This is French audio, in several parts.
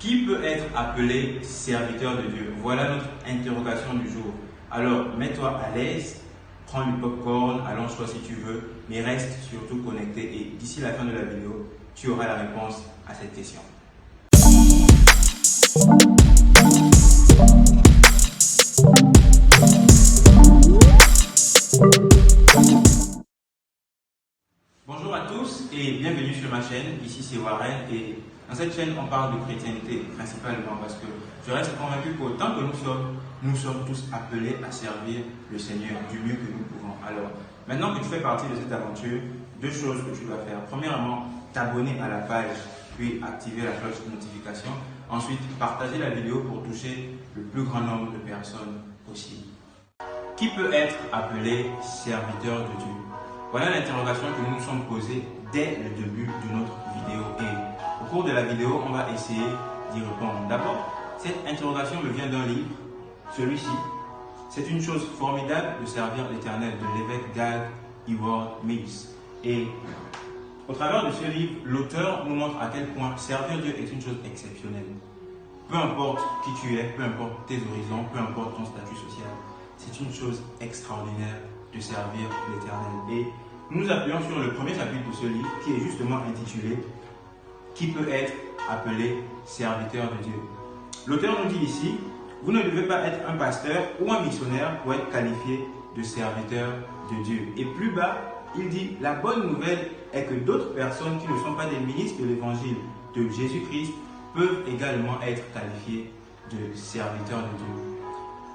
Qui peut être appelé serviteur de Dieu? Voilà notre interrogation du jour. Alors, mets-toi à l'aise, prends du popcorn, allonge-toi si tu veux, mais reste surtout connecté et d'ici la fin de la vidéo, tu auras la réponse à cette question. Bonjour à tous et bienvenue sur ma chaîne, ici c'est Warren et dans cette chaîne on parle de chrétienté principalement parce que je reste convaincu qu'autant que nous sommes tous appelés à servir le Seigneur du mieux que nous pouvons. Alors maintenant que tu fais partie de cette aventure, deux choses que tu dois faire. Premièrement, t'abonner à la page puis activer la cloche de notification. Ensuite, partager la vidéo pour toucher le plus grand nombre de personnes possible. Qui peut être appelé serviteur de Dieu? Voilà l'interrogation que nous nous sommes posée dès le début de notre vidéo et au cours de la vidéo, on va essayer d'y répondre. D'abord, cette interrogation me vient d'un livre, celui-ci. C'est une chose formidable de servir l'Éternel de l'évêque Dag Heward Mills. Et au travers de ce livre, l'auteur nous montre à quel point servir Dieu est une chose exceptionnelle. Peu importe qui tu es, peu importe tes horizons, peu importe ton statut social, c'est une chose extraordinaire de servir l'Éternel. Et nous nous appuyons sur le premier chapitre de ce livre qui est justement intitulé « Qui peut être appelé serviteur de Dieu ?» L'auteur nous dit ici « Vous ne devez pas être un pasteur ou un missionnaire pour être qualifié de serviteur de Dieu. » Et plus bas, il dit « La bonne nouvelle est que d'autres personnes qui ne sont pas des ministres de l'évangile de Jésus-Christ peuvent également être qualifiées de serviteurs de Dieu. »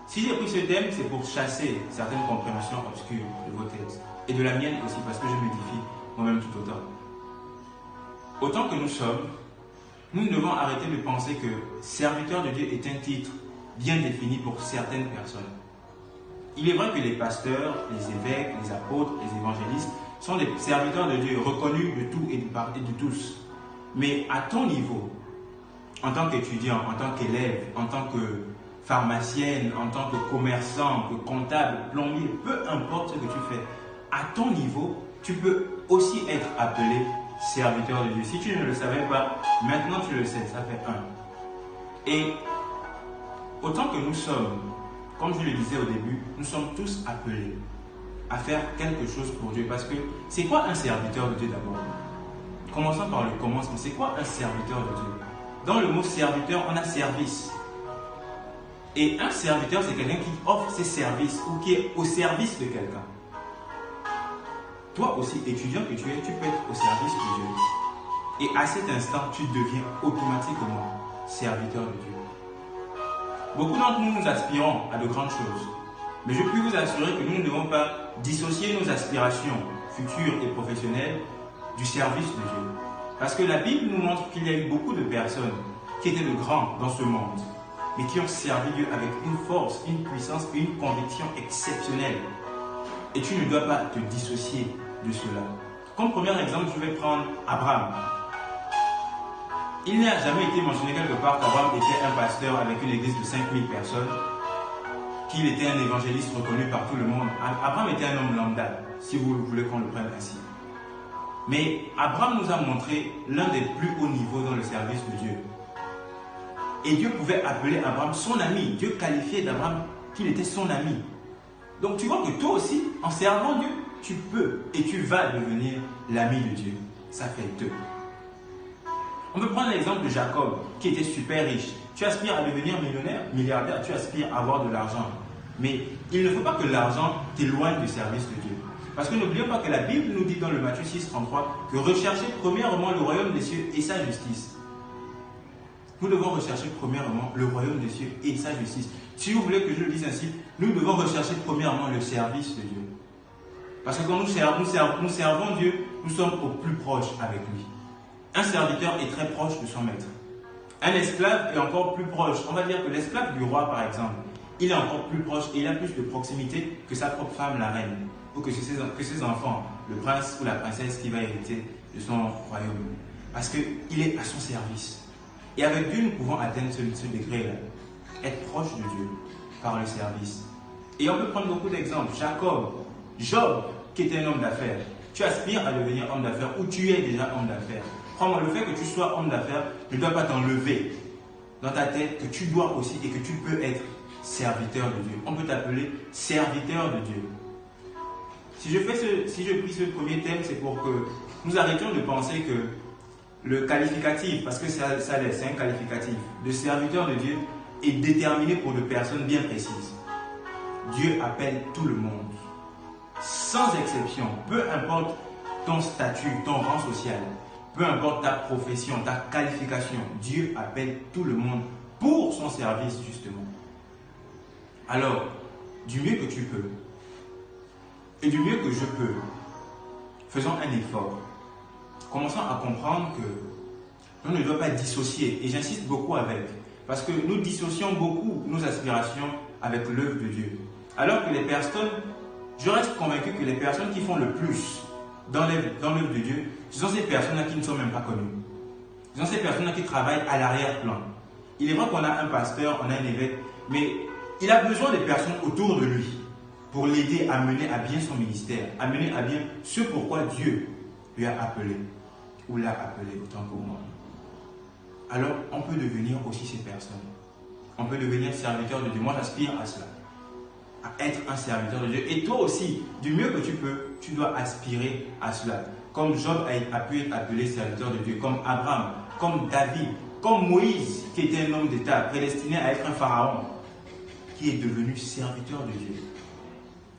Si j'ai pris ce thème, c'est pour chasser certaines compréhensions obscures de vos têtes et de la mienne aussi, parce que je m'édifie moi-même tout autant. Autant que nous sommes, nous devons arrêter de penser que serviteur de Dieu est un titre bien défini pour certaines personnes. Il est vrai que les pasteurs, les évêques, les apôtres, les évangélistes sont des serviteurs de Dieu reconnus de tout et de tous. Mais à ton niveau, en tant qu'étudiant, en tant qu'élève, en tant que pharmacienne, en tant que commerçant, que comptable, plombier, peu importe ce que tu fais, à ton niveau, tu peux aussi être appelé serviteur de Dieu. Si tu ne le savais pas, maintenant tu le sais, ça fait un. Et autant que nous sommes, comme je le disais au début, nous sommes tous appelés à faire quelque chose pour Dieu. Parce que c'est quoi un serviteur de Dieu d'abord? Commençons par le commencement. C'est quoi un serviteur de Dieu? Dans le mot serviteur, on a service. Et un serviteur, c'est quelqu'un qui offre ses services ou qui est au service de quelqu'un. Toi aussi, étudiant que tu es, tu peux être au service de Dieu. Et à cet instant, tu deviens automatiquement serviteur de Dieu. Beaucoup d'entre nous, nous aspirons à de grandes choses. Mais je puis vous assurer que nous ne devons pas dissocier nos aspirations futures et professionnelles du service de Dieu. Parce que la Bible nous montre qu'il y a eu beaucoup de personnes qui étaient de grands dans ce monde, mais qui ont servi Dieu avec une force, une puissance et une conviction exceptionnelle. Et tu ne dois pas te dissocier de cela. Comme premier exemple, je vais prendre Abraham. Il n'a jamais été mentionné quelque part qu'Abraham était un pasteur avec une église de 5000 personnes, qu'il était un évangéliste reconnu par tout le monde. Abraham était un homme lambda, si vous voulez qu'on le prenne ainsi. Mais Abraham nous a montré l'un des plus hauts niveaux dans le service de Dieu. Et Dieu pouvait appeler Abraham son ami. Dieu qualifiait d'Abraham qu'il était son ami. Donc tu vois que toi aussi, en servant Dieu, tu peux et tu vas devenir l'ami de Dieu. Ça fait deux. On peut prendre l'exemple de Jacob, qui était super riche. Tu aspires à devenir millionnaire, milliardaire, tu aspires à avoir de l'argent. Mais il ne faut pas que l'argent t'éloigne du service de Dieu. Parce que n'oublions pas que la Bible nous dit dans le Matthieu 6, 33 que recherchez premièrement le royaume des cieux et sa justice. Nous devons rechercher premièrement le royaume des cieux et sa justice. Si vous voulez que je le dise ainsi, nous devons rechercher premièrement le service de Dieu. Parce que quand nous servons Dieu, nous sommes au plus proche avec lui. Un serviteur est très proche de son maître. Un esclave est encore plus proche. On va dire que l'esclave du roi, par exemple, il est encore plus proche et il a plus de proximité que sa propre femme, la reine, ou que ses enfants, le prince ou la princesse qui va hériter de son royaume. Parce qu'il est à son service. Et avec Dieu, nous pouvons atteindre ce degré-là. Être proche de Dieu par le service. Et on peut prendre beaucoup d'exemples. Jacob, Job, qui était un homme d'affaires. Tu aspires à devenir homme d'affaires ou tu es déjà homme d'affaires. Crois-moi, le fait que tu sois homme d'affaires ne doit pas t'enlever dans ta tête que tu dois aussi et que tu peux être serviteur de Dieu. On peut t'appeler serviteur de Dieu. Si je pris ce premier thème, c'est pour que nous arrêtions de penser que le qualificatif, parce que ça l'est, c'est un qualificatif, de serviteur de Dieu est déterminé pour des personnes bien précises. Dieu appelle tout le monde, sans exception, peu importe ton statut, ton rang social, peu importe ta profession, ta qualification, Dieu appelle tout le monde pour son service justement. Alors, du mieux que tu peux, et du mieux que je peux, faisons un effort. Commençons à comprendre que on ne doit pas dissocier, et j'insiste beaucoup avec, parce que nous dissocions beaucoup nos aspirations avec l'œuvre de Dieu. Alors que les personnes, je reste convaincu que les personnes qui font le plus dans l'œuvre de Dieu, ce sont ces personnes-là qui ne sont même pas connues. Ce sont ces personnes-là qui travaillent à l'arrière-plan. Il est vrai qu'on a un pasteur, on a un évêque, mais il a besoin des personnes autour de lui pour l'aider à mener à bien son ministère, à mener à bien ce pourquoi Dieu lui a appelé, ou l'a appelé autant pour moi. Alors, on peut devenir aussi ces personnes. On peut devenir serviteur de Dieu. Moi, j'aspire à cela, à être un serviteur de Dieu. Et toi aussi, du mieux que tu peux, tu dois aspirer à cela. Comme Job a pu être appelé serviteur de Dieu, comme Abraham, comme David, comme Moïse, qui était un homme d'État, prédestiné à être un pharaon, qui est devenu serviteur de Dieu.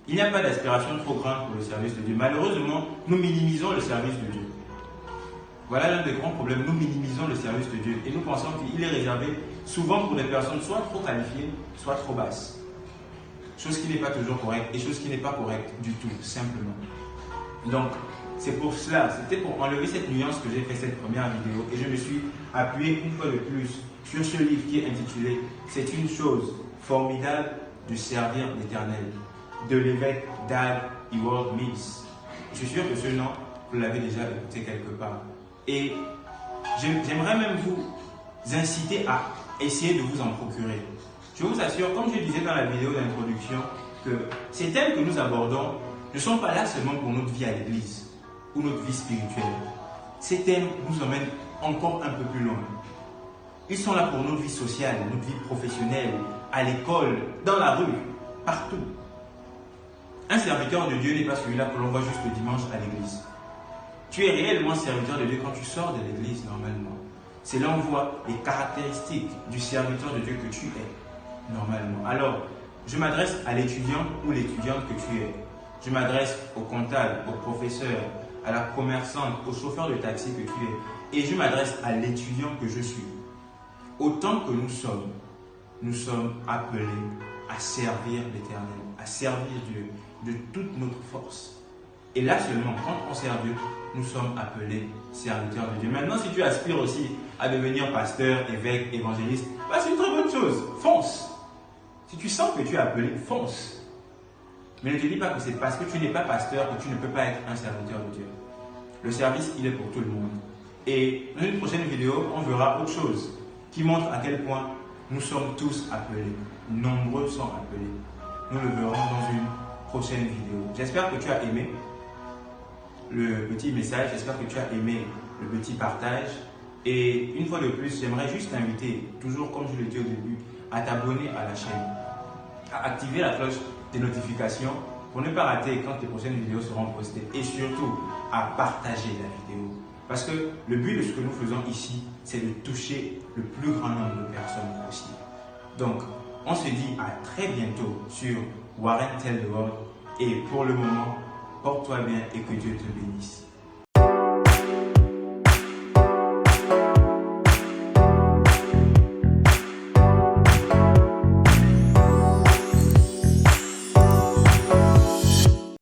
Il n'y a pas d'aspiration trop grande pour le service de Dieu. Malheureusement, nous minimisons le service de Dieu. Voilà l'un des grands problèmes. Nous minimisons le service de Dieu et nous pensons qu'il est réservé souvent pour des personnes soit trop qualifiées, soit trop basses. Chose qui n'est pas toujours correcte et chose qui n'est pas correcte du tout, simplement. Donc, c'est pour cela, c'était pour enlever cette nuance que j'ai fait cette première vidéo et je me suis appuyé une fois de plus sur ce livre qui est intitulé « C'est une chose formidable de servir l'Éternel » de l'évêque Dag Heward Mills. Je suis sûr que ce nom, vous l'avez déjà écouté quelque part. Et j'aimerais même vous inciter à essayer de vous en procurer. Je vous assure, comme je disais dans la vidéo d'introduction, que ces thèmes que nous abordons ne sont pas là seulement pour notre vie à l'église ou notre vie spirituelle. Ces thèmes nous emmènent encore un peu plus loin. Ils sont là pour notre vie sociale, notre vie professionnelle, à l'école, dans la rue, partout. Un serviteur de Dieu n'est pas celui-là que l'on voit juste le dimanche à l'église. Tu es réellement serviteur de Dieu quand tu sors de l'église normalement. C'est là où on voit les caractéristiques du serviteur de Dieu que tu es normalement. Alors, je m'adresse à l'étudiant ou l'étudiante que tu es. Je m'adresse au comptable, au professeur, à la commerçante, au chauffeur de taxi que tu es. Et je m'adresse à l'étudiant que je suis. Autant que nous sommes appelés à servir l'Éternel, à servir Dieu de toute notre force. Et là seulement, quand on sert Dieu, nous sommes appelés serviteurs de Dieu. Maintenant, si tu aspires aussi à devenir pasteur, évêque, évangéliste, bah, c'est une très bonne chose. Fonce. Si tu sens que tu es appelé, fonce. Mais ne te dis pas que c'est parce que tu n'es pas pasteur que tu ne peux pas être un serviteur de Dieu. Le service, il est pour tout le monde. Et dans une prochaine vidéo, on verra autre chose qui montre à quel point nous sommes tous appelés. Nombreux sont appelés. Nous le verrons dans une prochaine vidéo. J'espère que tu as aimé le petit message, j'espère que tu as aimé le petit partage. Et une fois de plus, j'aimerais juste t'inviter, toujours comme je l'ai dit au début, à t'abonner à la chaîne, à activer la cloche des notifications pour ne pas rater quand les prochaines vidéos seront postées et surtout à partager la vidéo. Parce que le but de ce que nous faisons ici, c'est de toucher le plus grand nombre de personnes possible. Donc, on se dit à très bientôt sur Warren Tell the World et pour le moment, porte-toi bien et que Dieu te bénisse.